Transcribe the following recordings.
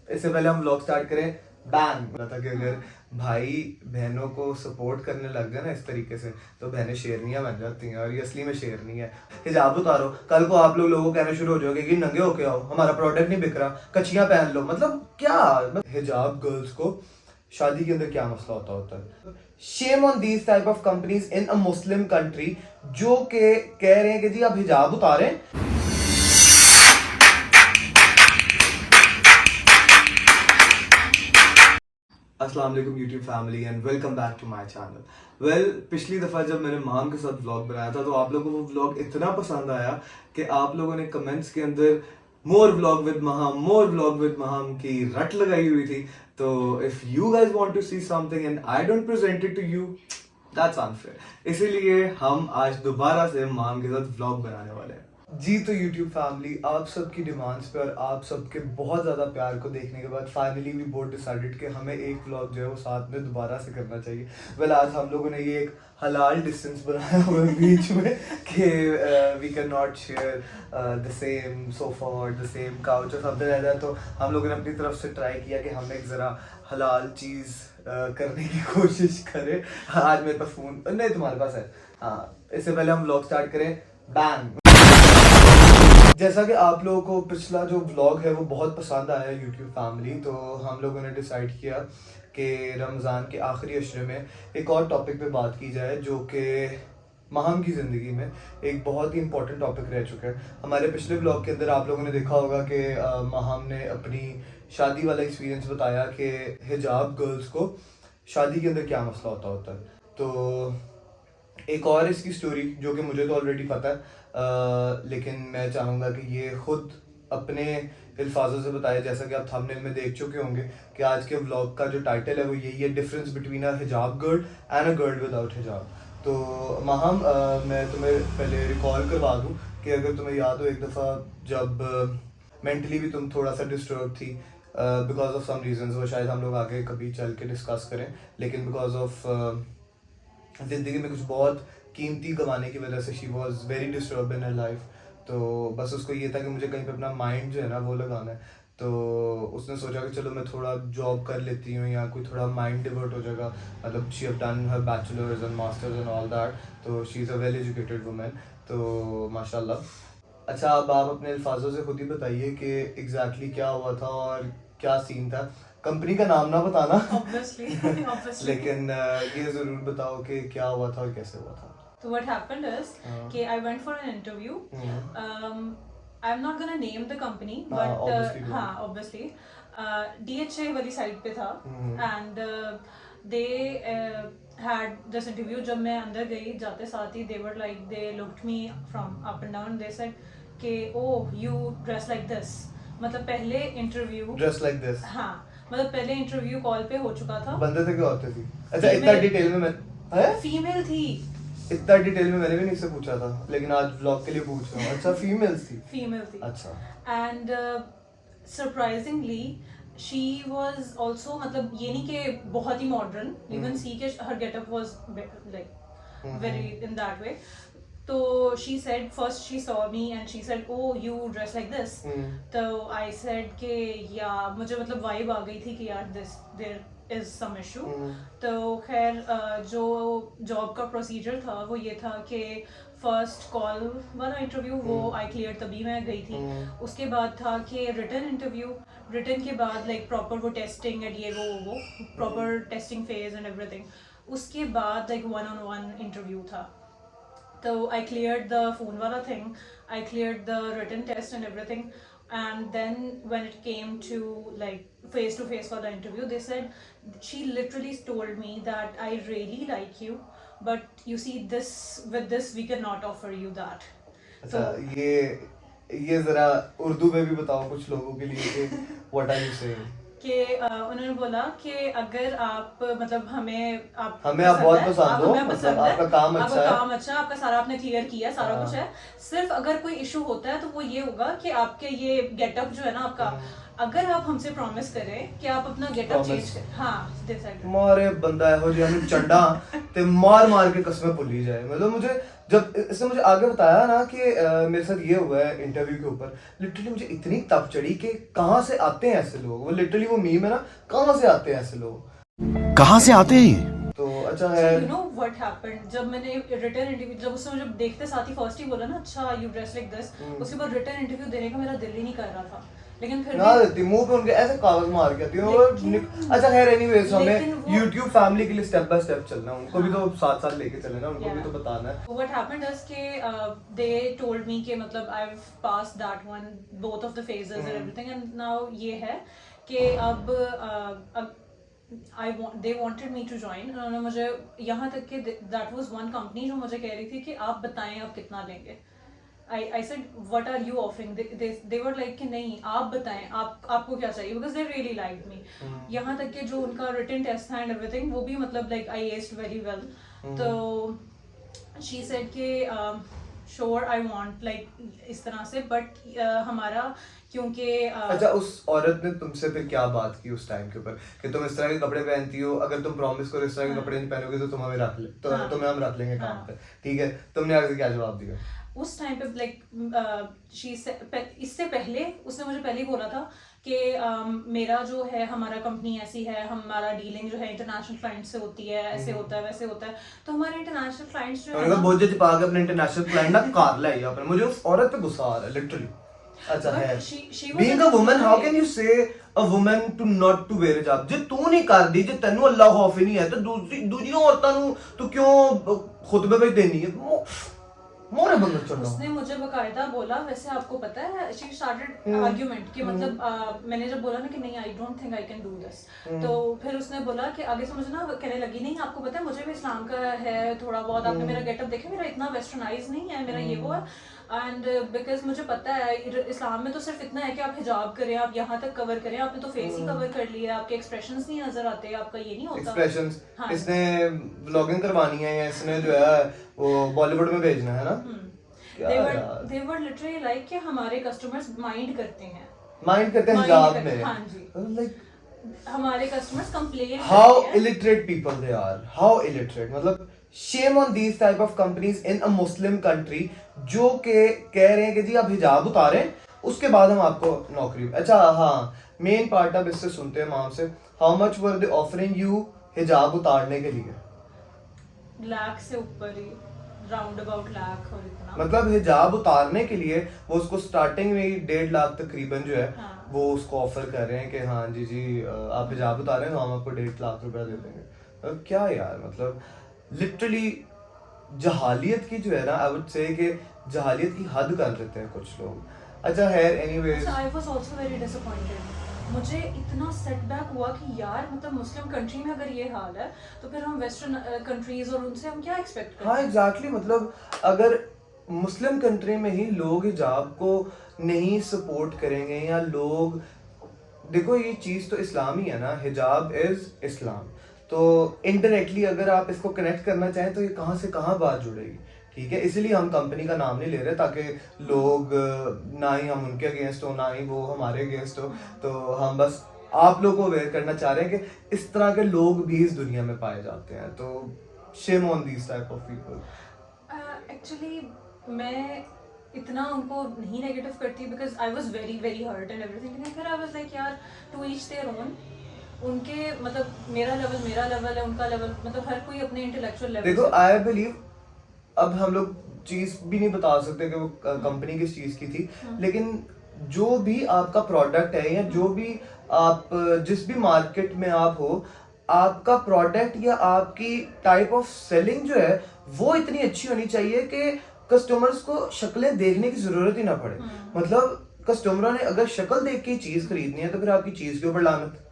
इससे पहले हम व्लॉग स्टार्ट करें, बैंग बोला था कि अगर भाई बहनों को सपोर्ट करने लग गए ना इस तरीके से तो बहनें शेरनियां बन जाती हैं, और ये असली में शेरनी है। हिजाब उतारो, कल को आप लोग लोगों को कहना शुरू हो जाओगे कि नंगे होके आओ, हमारा प्रोडक्ट नहीं बिक रहा, कच्चियां पहन लो। मतलब क्या हिजाब गर्ल्स को शादी के अंदर क्या मसला होता है। Shame on these type of companies in a Muslim country जो के कह रहे हैं कि जी आप हिजाब उतारें। अस्सलाम वालेकुम YouTube family and welcome back to my channel. Well, पिछली दफ़ा जब मैंने माम के साथ व्लॉग बनाया था तो आप लोगों को वो व्लॉग इतना पसंद आया कि आप लोगों ने कमेंट्स के अंदर मोर व्लॉग विद महाम की रट लगाई हुई थी। तो if you guys want to see something and I don't present it to you, that's unfair. इसीलिए हम आज दोबारा से माम के साथ व्लॉग बनाने वाले हैं। जी तो YouTube फैमिली, आप सबकी डिमांड्स पे और आप सबके बहुत ज़्यादा प्यार को देखने के बाद फाइनली वी बोथ डिसाइडेड कि हमें एक व्लॉग जो है वो साथ में दोबारा से करना चाहिए। वेल, आज हम लोगों ने ये एक हलाल डिस्टेंस बनाया हुआ है बीच में कि we can not share the same sofa और द सेम काउच और समथिंग लाइक दैट। तो हम लोगों ने अपनी तरफ से ट्राई किया कि हम एक ज़रा हलाल चीज़ करने की कोशिश करें। आज मेरे पास फ़ोन नहीं, तुम्हारे पास है। हाँ, इससे पहले हम व्लॉग स्टार्ट करें, बैंग। जैसा कि आप लोगों को पिछला जो व्लॉग है वो बहुत पसंद आया यूट्यूब फैमिली, तो हम लोगों ने डिसाइड किया कि रमज़ान के आखिरी अशरे में एक और टॉपिक पे बात की जाए जो कि महम की ज़िंदगी में एक बहुत ही इंपॉर्टेंट टॉपिक रह चुका है। हमारे पिछले व्लॉग के अंदर आप लोगों ने देखा होगा कि महम ने अपनी शादी वाला एक्सपीरियंस बताया कि हिजाब गर्ल्स को शादी के अंदर क्या मसला होता है। तो एक और इसकी स्टोरी जो कि मुझे तो ऑलरेडी पता है, लेकिन मैं चाहूँगा कि ये खुद अपने अल्फाजों से बताए। जैसा कि आप थंबनेल में देख चुके होंगे कि आज के व्लॉग का जो टाइटल है वो यही है, डिफरेंस बिटवीन अ हिजाब girl and a girl without हिजाब। तो महम, मैं तुम्हें पहले रिकॉल करवा दूँ कि अगर तुम्हें याद हो एक दफ़ा जब मेंटली भी तुम थोड़ा सा डिस्टर्ब थी बिकॉज ऑफ सम रीजंस, वो शायद हम लोग आगे कभी चल के डिस्कस करें, लेकिन बिकॉज ऑफ ज़िंदगी में कुछ बहुत कीमती गंवाने की वजह से she was very disturb in her life. तो बस उसको ये था कि मुझे कहीं पे अपना माइंड जो है ना वो लगाना है। तो उसने सोचा कि चलो मैं थोड़ा जॉब कर लेती हूँ या कोई थोड़ा माइंड डिवर्ट हो जाएगा। मतलब she have done her bachelors and masters and all that, तो she is a well educated women, तो माशाल्लाह। अच्छा, अब आप अपने अल्फाजों से खुद ही बताइए कि एग्जैक्टली क्या हुआ था और क्या सीन था। कंपनी का नाम ना बताना obviously. लेकिन ये ज़रूर बताओ कि क्या हुआ था और कैसे हुआ था। So what happened is कि I went for an interview. I'm not gonna name the company, but obviously DHA वाली साइड पे था, and they had this interview. जब मैं अंदर गई जाते साथ ही they were like, they looked me from up and down, they said कि oh you dress like this। मतलब पहले इंटरव्यू ड्रेस लाइक दिस, हाँ, मतलब पहले इंटरव्यू कॉल पे हो चुका था। बंदे थे क्या होते थी? अच्छा, इतना डिटेल में मैं फीमेल थी। इतना डिटेल में मैंने भी नहीं से पूछा था, लेकिन आज व्लॉग के लिए पूछ रहा हूँ। अच्छा, फीमेल थी। अच्छा, and surprisingly she was also, मतलब ये नहीं कि बहुत ही मॉडर्न, यू कैन सी कि her getup was like very in that way. तो she said, first she saw me and she said, oh you dress like this। तो I said कि या मुझे मतलब वाइब आ गई थी कि यार there is some issue। तो खैर जो जॉब का प्रोसीजर था वो ये था कि फर्स्ट कॉल वाला इंटरव्यू वो आई क्लियर तभी मैं गई थी। उसके बाद था कि रिटन इंटरव्यू, रिटन के बाद लाइक प्रॉपर वो टेस्टिंग एंड ये वो proper testing phase and everything. उसके बाद लाइक 1-on-1 इंटरव्यू था। So I cleared the phone wala thing, I cleared the written test and everything, and then when it came to like face to face for the interview, they said, she literally told me that I really like you, but you see this, with this we cannot offer you that। अच्छा, ये जरा उर्दू में भी बताओ कुछ लोगों के लिए कि what are you saying? कि उन्होंने बोला कि अगर आप मतलब हमें आप बहुत पसंद हो, मतलब आपका काम अच्छा, आपका सारा आपने क्लियर किया, सारा कुछ है, सिर्फ अगर कोई इशू होता है तो वो ये होगा कि आपके ये गेटअप जो है ना आपका, अगर आप हमसे प्रॉमिस करें कि आप अपना गेटअप चेंज करें। हाँ, दे साइड मारे बंदा है हो जी, हमें चंडा ते मार के कसमें भुली जाए। मतलब मुझे जब इसने मुझे आगे बताया ना कि मेरे साथ ये हुआ है इंटरव्यू के ऊपर, लिटरली मुझे इतनी तप चढ़ी कि कहाँ से आते हैं ऐसे लोग, वो लिटरली वो मीम है ना, कहाँ से आते हैं ऐसे लोग, कहाँ से आते हैं ये? तो अच्छा है। यू नो व्हाट हैपेंड, जब मैंने रिटर्न इंटरव्यू, जब उसने मुझे देखते साथ ही फर्स्ट ही बोला ना अच्छा यू ड्रेस लाइक दिस, उसके बाद रिटर्न इंटरव्यू देने का मेरा दिल ही नहीं कर रहा था, लेकिन फिर ना भी देती मुंह पे उनके ऐसे कागज मार के आती है और अच्छा खैर एनीवेज हमें लेकिन वो- YouTube फैमिली के लिए स्टेप बाय स्टेप चलना है, उनको भी तो साथ साथ लेके चले ना, उनको भी तो बताना है। What happened is कि they told me कि मतलब I've passed that one, both of the phases and everything, and now ये है कि अब they wanted me to join, उन्होंने मुझे यहाँ तक कि that was one company जो मुझे कह रही थी कि आप बताएं आप कितना लेंगे। I said what are you offering? They were like कि नहीं आप बताएं आपको क्या चाहिए, because they really liked me. यहाँ तक कि जो उनका written test था and everything वो भी मतलब like I aced very well. तो she said कि sure I want like इस तरह से, but हमारा क्योंकि अच्छा उस औरत ने तुमसे फिर क्या बात की उस टाइम के ऊपर कि तुम इस तरह के कपड़े पहनती हो, अगर तुम प्रॉमिस करो इस तरह के कपड़े नहीं पहनोगे तो तुम हमें रख ले, तो तुम्हें हम रख लेंगे काम पे, ठीक है, तुमने आगे क्या जवाब दिया? उस टाइम पे लाइक इससे पहले उसने मुझे पहले ही बोला था कि मेरा जो है हमारा कंपनी ऐसी है, हमारा डीलिंग जो है इंटरनेशनल क्लाइंट से होती है, ऐसे होता है वैसे होता है, तो हमारे इंटरनेशनल क्लाइंट्स जो है बोझ चिपा के अपने इंटरनेशनल क्लाइंट ना कार लाई अपने, मुझे उस औरत पे गुस्सा आ रहा है लिटरली। अच्छा है being a woman, how can you say a woman to not to wear hijab? ਜੇ ਤੂੰ ਨਹੀਂ ਕਰਦੀ, ਜੇ ਤੈਨੂੰ ਅੱਲਾਹ ਖੌਫ ਹੀ ਨਹੀਂ ਹੈ ਤਾਂ ਦੂਜੀਆਂ ਔਰਤਾਂ ਨੂੰ ਤੂੰ ਕਿਉਂ ਖੁਤਬੇ ਵਿੱਚ ਦੇਣੀ ਹੈ? मोरे बंदर चढ़ना। उसने मुझे बकायदा बोला, वैसे आपको पता है she started argument कि मतलब मैंने जब बोला ना कि नहीं I don't think I can do this, तो फिर उसने बोला कि आगे से मुझे ना कहने लगी नहीं आपको पता है मुझे भी इस्लाम का है थोड़ा बहुत, आपने मेरा गेटअप देखे, मेरा इतना वेस्टर्नाइज नहीं है, मेरा ये वो है, एंड बिकॉज मुझे पता है इस्लाम में तो सिर्फ इतना है कि आप हिजाब करें, आप यहाँ तक कवर करें, आपने तो फेस ही कवर कर लिया, आपके एक्सप्रेशंस नहीं नजर आते, आपका ये नहीं होता एक्सप्रेशंस। हाँ। इसने व्लॉगिंग करवानी है या इसने जो है वो बॉलीवुड में भेजना है ना? they were literally like कि हमारे कस्टमर्स माइंड करते हैं, माइंड करते हैं Mind हिजाब करते हैं, में, हाँ जी। लाइक हमारे customers complain how illiterate people they are, how illiterate, मतलब shame on these type of companies in a Muslim country जो के कह रहे हैं कि जी आप हिजाब उतारें उसके बाद हम आपको नौकरी। अच्छा हाँ, मेन पार्ट अब इससे सुनते हैं माम से, how much were they offering you हिजाब उतारने के लिए? लाख से ऊपर ही, राउंड अबाउट लाख और इतना, मतलब हिजाब उतारने के लिए वो उसको स्टार्टिंग में ही 1.5 लाख तकरीबन जो है हाँ। वो उसको ऑफर कर रहे हैं कि हाँ जी जी आप हिजाब उतारें तो हम आपको 1.5 लाख रुपया दे देंगे। मतलब क्या यार, मतलब लिटरली जहालियत की जो है ना, आई वुड से कि जहालियत की हद कर देते हैं कुछ लोग। अच्छा है anyways, I was also very disappointed, मुझे इतना सेटबैक हुआ कि यार मतलब मुस्लिम कंट्री में अगर ये हाल है तो फिर हम वेस्टर्न कंट्रीज और उनसे हम क्या एक्सपेक्ट करते हैं? हाँ एग्जैक्टली, मतलब अगर मुस्लिम कंट्री में ही लोग हिजाब को नहीं सपोर्ट करेंगे या लोग, देखो ये चीज़ तो इस्लाम ही है ना, हिजाब इज इस्लाम, तो इनडायरेक्टली अगर आप इसको कनेक्ट करना चाहें तो ये कहाँ से कहाँ बात जुड़ेगी, ठीक है। इसीलिए हम कंपनी का नाम नहीं ले रहे ताकि लोग ना ही हम उनके अगेंस्ट हो ना ही वो हमारे अगेंस्ट हो, तो हम बस आप लोगों को अवेयर करना चाह रहे हैं कि इस तरह के लोग भी इस दुनिया में पाए जाते हैं, तो shame on these type of people. Actually मैं इतना उनको नहीं नेगेटिव करती because I was very very hurt and everything, लेकिन फिर आई वाज लाइक यार टू ईच देयर ओन, उनके मतलब मेरा लेवल है, उनका लेवल, मतलब हर कोई अपने इंटेलेक्चुअल लेवल। देखो आई बिलीव अब हम लोग चीज भी नहीं बता सकते कि वो कंपनी किस चीज की थी, लेकिन जो भी आपका प्रोडक्ट है या जो भी आप जिस भी मार्केट में आप हो, आपका प्रोडक्ट या आपकी टाइप ऑफ सेलिंग जो है वो इतनी अच्छी होनी चाहिए कि कस्टमर्स को शक्लें देखने की जरूरत ही ना पड़े। मतलब कस्टमरों ने अगर शक्ल देख के चीज खरीदनी है तो फिर आपकी चीज के ऊपर लानत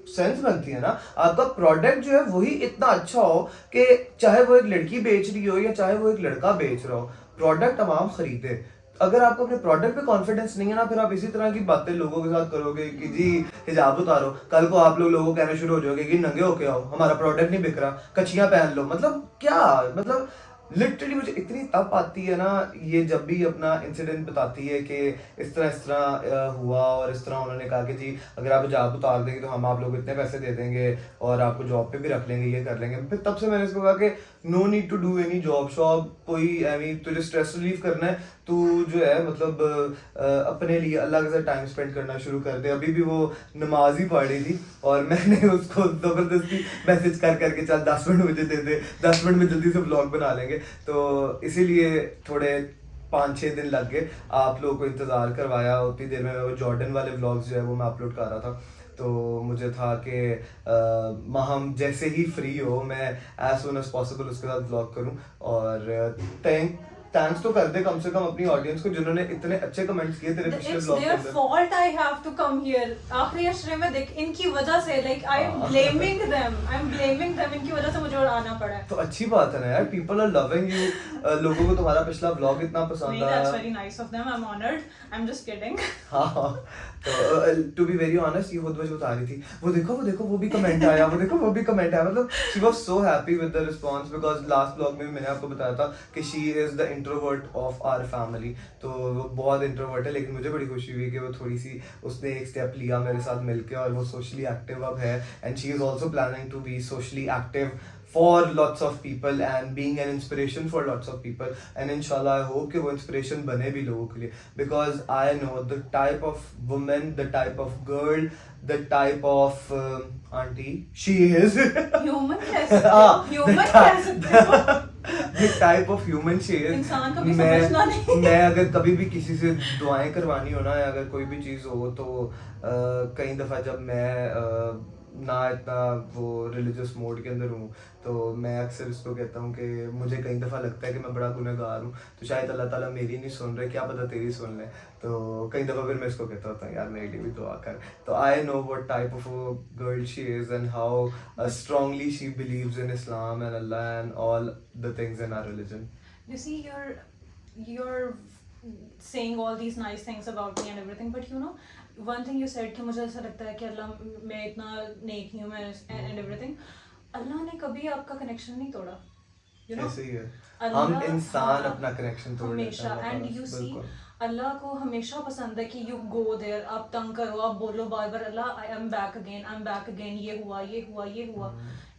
सेंस बनती है ना। आपका प्रोडक्ट जो है वही इतना अच्छा हो कि चाहे वो एक लड़की बेच रही हो या चाहे वो एक लड़का बेच रहा हो, प्रोडक्ट आवाम खरीदे। अगर आपको अपने प्रोडक्ट पे कॉन्फिडेंस नहीं है ना, फिर आप इसी तरह की बातें लोगों के साथ करोगे कि जी हिजाब उतारो, कल को आप लोगों को कहना शुरू हो जाओगे कि नंगे होके आओ, हमारा प्रोडक्ट नहीं बिक रहा, कच्छियां पहन लो। मतलब क्या, मतलब लिटरली मुझे इतनी तप आती है ना ये, जब भी अपना इंसिडेंट बताती है कि इस तरह हुआ और इस तरह उन्होंने कहा कि जी अगर आप जॉब उतार देंगे तो हम आप लोग इतने पैसे दे देंगे और आपको जॉब पे भी रख लेंगे, ये कर लेंगे। फिर तब से मैंने इसको कहा कि no need to do any job shop, कोई आई मीन तुझे स्ट्रेस रिलीव करना है, तू जो है मतलब अपने लिए अल्लाह के साथ टाइम स्पेंड करना शुरू कर दे। अभी भी वो नमाज ही पढ़ रही थी और मैंने उसको जबरदस्ती मैसेज कर करके चल 10 मिनट मुझे दे दे, 10 मिनट में जल्दी से व्लॉग बना लेंगे, तो इसीलिए थोड़े 5-6 दिन लग गए, आप लोगों को इंतज़ार करवाया। उतनी देर में वो जॉर्डन वाले व्लॉग्स जो है वो मैं अपलोड कर रहा था, तो मुझे था कि हम जैसे ही फ्री हो मैं एज सुन एज पॉसिबल उसके साथ व्लॉग करूं। और थैंक्स तो कर दे कम से कम अपनी ऑडियंस को जिन्होंने इतने अच्छे कमेंट्स किए तेरे पिछले It's व्लॉग के their अंदर। fault I have to come here. आखिरी अशरे में देख इनकी वजह से like I'm blaming them. I'm blaming them. इनकी वजह से मुझे और आना पड़ा है। तो अच्छी बात है ना यार, पीपल आर लविंग यू, लोगों को तुम्हारा पिछला व्लॉग इतना पसंद नहीं, आया। that's very nice of them. I'm honored. I'm just kidding. हाँ, तो टू बी वेरी ऑनेस्ट ये खुद बता रही थी, वो देखो वो भी कमेंट आया, वो भी कमेंट आया, मतलब she was so happy with the response because last blog में भी मैंने आपको बताया था कि she is the introvert of our family, तो वो बहुत इंट्रोवर्ट है, लेकिन मुझे बड़ी खुशी हुई कि वो थोड़ी सी उसने एक स्टेप लिया मेरे साथ मिलके और वो सोशली एक्टिव अब है, and she is also planning to be socially active for lots of people and being an inspiration for lots of people, and inshallah I hope कि वो inspiration बने भी लोगों के लिए, because I know the type of woman, the type of girl, the type of auntie she is Human कैसे? Human कैसे? the type of human she is। इंसान को भी समझना नहीं। मैं अगर कभी भी किसी से दुआएं करवानी हो ना, या अगर कोई भी चीज़ हो तो कई दफ़ा जब मैं ना इतना वो रिलीजियस मोड के अंदर हूँ तो मैं अक्सर इसको कहता हूँ कि मुझे कई दफ़ा लगता है कि मैं बड़ा गुनहगार हूँ, तो शायद अल्लाह ताला मेरी नहीं सुन रहे, क्या पता तेरी सुन ले, तो कई दफ़ा फिर मैं इसको कहता होता हूँ यार मेरे लिए भी दुआ कर। तो I know what type of girl she is and how strongly she believes in Islam and Allah and all the things in our religion. You see, you're saying all these nice things about me and everything, but you know, one thing you said कि मुझे ऐसा लगता है कि अल्लाह मैं इतना नेक नहीं हूँ मैं and everything, अल्लाह ने कभी आपका कनेक्शन नहीं तोड़ा, you know? ऐसे ही है, अल्लाह- हम इंसान हाँ, अपना कनेक्शन तोड़ देते हमेशा, हैं। and you see, बिल्कुल। अल्लाह को हमेशा पसंद है कि you go there, आप तंग करो, आप बोलो बार बार अल्लाह I am back again, ये हुआ,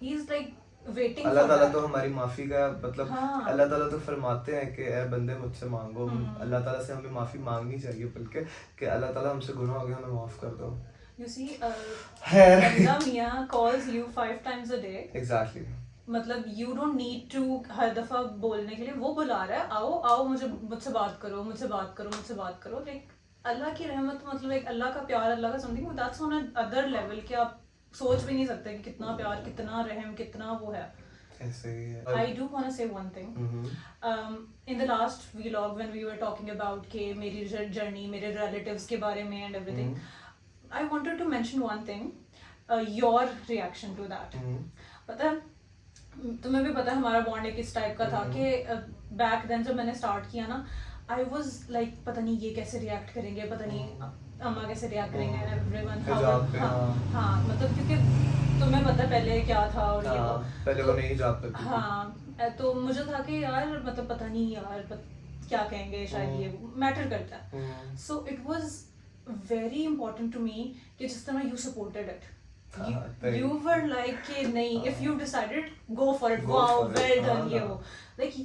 he is like waiting Allah for ताला that. तो हमारी माफ़ी का मतलब हाँ। अल्लाह ताला तो फरमाते हैं कि ए बंदे मुझसे मांगो, अल्लाह ताला से हमें माफ़ी मांगनी चाहिए, बल्कि कि अल्लाह ताला हमसे गुनाह हो गया हमें माफ़ कर दो। You see, है। बंदा मियाँ calls you 5 times a day. Exactly। मतलब you don't need to हर दफा बोलने के लिए, वो बुला रहा है, आओ मुझसे बात करो, like अल्लाह की रहमत, मतलब एक अल्लाह का प्यार, अल्लाह का something that's on a other level कि आप सोच भी नहीं सकते कि कितना प्यार, कितना रहम, कितना वो है। ऐसे ही है। I do want to say one thing. In the last vlog when we were talking about कि मेरी journey, मेरे relatives के बारे में and everything, I wanted to mention one thing, your reaction to that. पता है, तुम्हें भी पता है हमारा बॉन्ड एक इस टाइप का था कि बैक देन जब मैंने स्टार्ट किया ना, आई वाज लाइक पता नहीं ये कैसे रिएक्ट करेंगे, पता नहीं अम्मा कैसे रिएक्ट करेंगे, एवरीवन हाँ मतलब क्योंकि तुम्हें पता है पहले क्या था और ये वो, पहले वो नहीं हिजाब करती थी। हाँ तो मुझे था कि यार मतलब पता नहीं यार क्या कहेंगे, शायद ये मैटर करता है। So it was very important to me कि जिस तरह you supported it, you were like कि नहीं, if you decided go for it, wow, well done, ये वो, like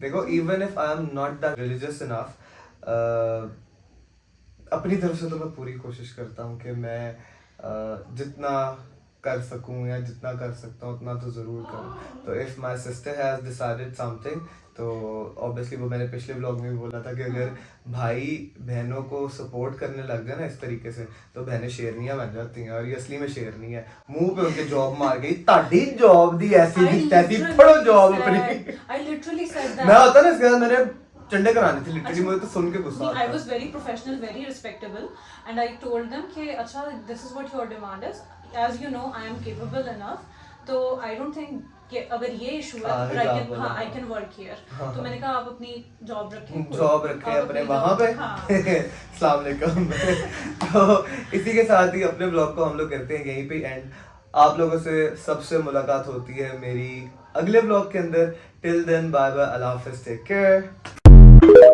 देखो even if I am not that religious enough, अपनी तरफ से तो मैं पूरी कोशिश करता हूँ कि मैं जितना कर सकूँ या जितना कर सकता हूँ उतना तो ज़रूर करूँ। तो if my sister has decided something, तो ऑब्वियसली वो मैंने पिछले व्लॉग में भी बोला था कि अगर भाई बहनों को सपोर्ट करने लग जाए ना इस तरीके से तो बहनें शेरनियां बन जाती हैं, और ये असली में शेरनी है, मुंह पे उनके जॉब मार गई, ताड़ी जॉब दी ऐसी दी तैसी, पढ़ो जॉब अपनी। I literally said that. मैं होता ना इसके बाद मैंने चंडे कराने थे लिटरली, मुझे तो सुन के गुस्सा आता है। I was very professional, very respectable, and I told them कि अच्छा this is what your demand is, as you know I am capable enough, तो I don't think कि अगर ये इशू है I can work here। तो मैंने कहा आप अपनी जॉब रखें अपने वहाँ पे। अस्सलाम वालेकुम। तो इसी के साथ ही अपने ब्लॉग को हम लोग करते हैं यहीं पे एंड। आप लोगों से सबसे मुलाकात होती है मेरी अगले ब्लॉग के अंदर. टिल देन बाय बाय, अल्लाह हाफिज, टेक केयर.